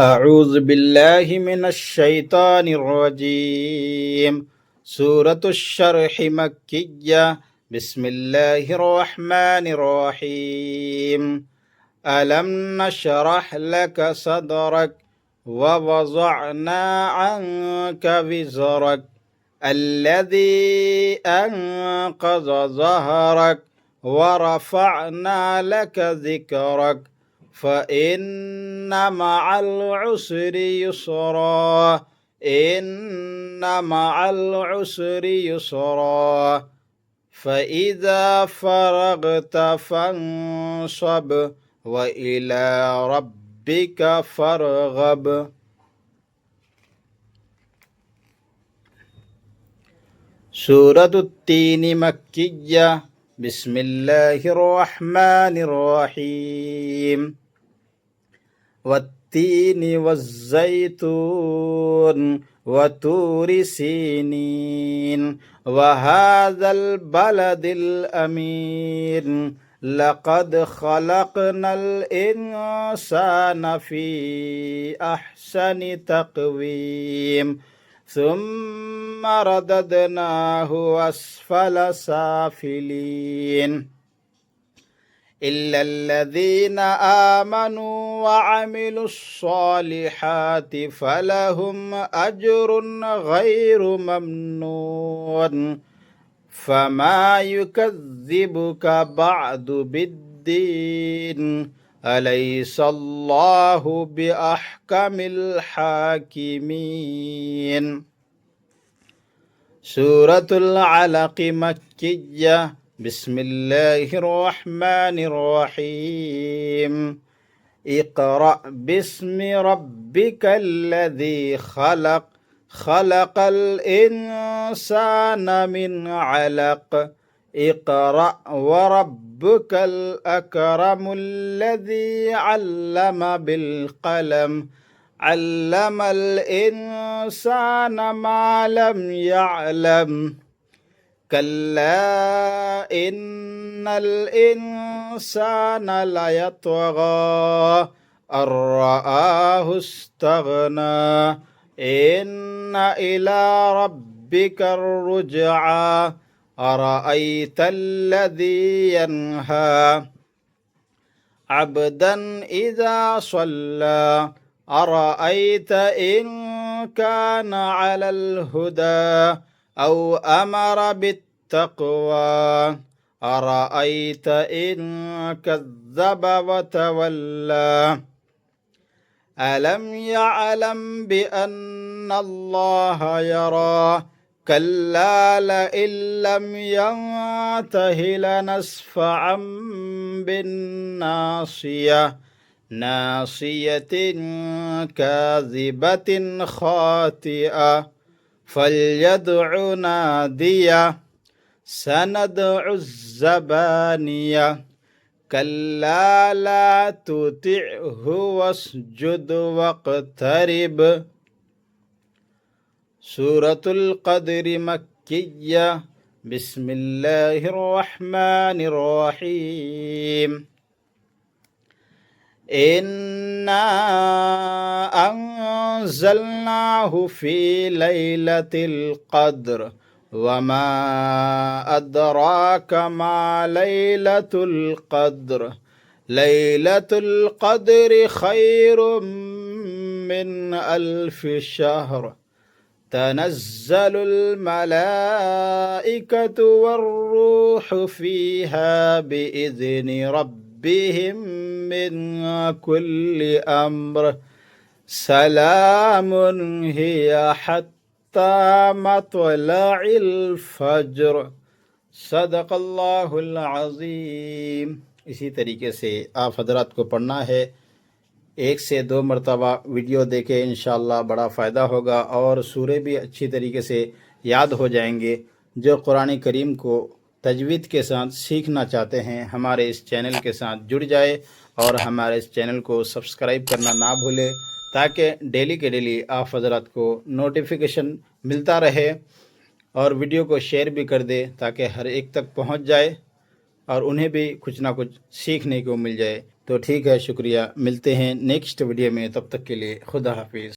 أعوذ بالله من الشيطان الرجيم سورة الشرح مكية بسم الله الرحمن الرحيم ألم نشرح لك صدرك ووضعنا عنك وزرك الذي أنقض ظهرك ورفعنا لك ذكرك فإن مع العسر يسرا إن مع العسر يسرا فإذا فرغت فانصب وإلى ربك فارغب سورة التين مكية بسم الله الرحمن الرحيم والتين والزيتون وطور سينين وهذا البلد الأمين لقد خلقنا الإنسان في أحسن تقويم ثم رددناه أسفل سافلين إلا الذين آمنوا وعملوا الصالحات فلهم أجر غير ممنون فما يكذبك بعد بالدين أليس الله بأحكم الحاكمين سورة العلق مكية بسم الله الرحمن الرحيم اقرأ باسم ربك الذي خلق خلق الإنسان من علق اقرأ وربك الأكرم الذي علم بالقلم علم الإنسان ما لم يعلم كلا إن الإنسان ليطغى أن رآه استغنى إن إلى ربك الرجعى أرأيت الذي ينهى عبدا إذا صلى أرأيت إن كان على الهدى أو أمر بالتقوى أرأيت إن كذب وتولى ألم يعلم بأن الله يرى كلا لئن لم ينته لنسفعا بالناصية ناصية كاذبة خاطئة فليدع نادية سندع الزبانية كلا لا تطعه واسجد واقترب سورة القدر مكية بسم الله الرحمن الرحيم إنا أنزلناه في ليلة القدر وما أدراك ما ليلة القدر ليلة القدر خير من ألف شهر تنزل الملائكة والروح فيها بإذن ربهم من كل أمر سلام هي حتى مطلع الفجر صدق अल्लाह अज़ीम। इसी तरीके से आप हजरात को पढ़ना है, 1 से 2 मरतबा वीडियो देखें, इंशाअल्लाह बड़ा फ़ायदा होगा और सूरे भी अच्छी तरीके से याद हो जाएंगे। जो कुरान करीम को तजवीद के साथ सीखना चाहते हैं हमारे इस चैनल के साथ जुड़ जाए और हमारे इस चैनल को सब्सक्राइब करना ना भूलें ताकि डेली के डेली आप हजरात को नोटिफिकेशन मिलता रहे और वीडियो को शेयर भी कर दे ताकि हर एक तक पहुंच जाए और उन्हें भी कुछ ना कुछ सीखने को मिल जाए। तो ठीक है, शुक्रिया। मिलते हैं नेक्स्ट वीडियो में, तब तक के लिए खुदा हाफिज़।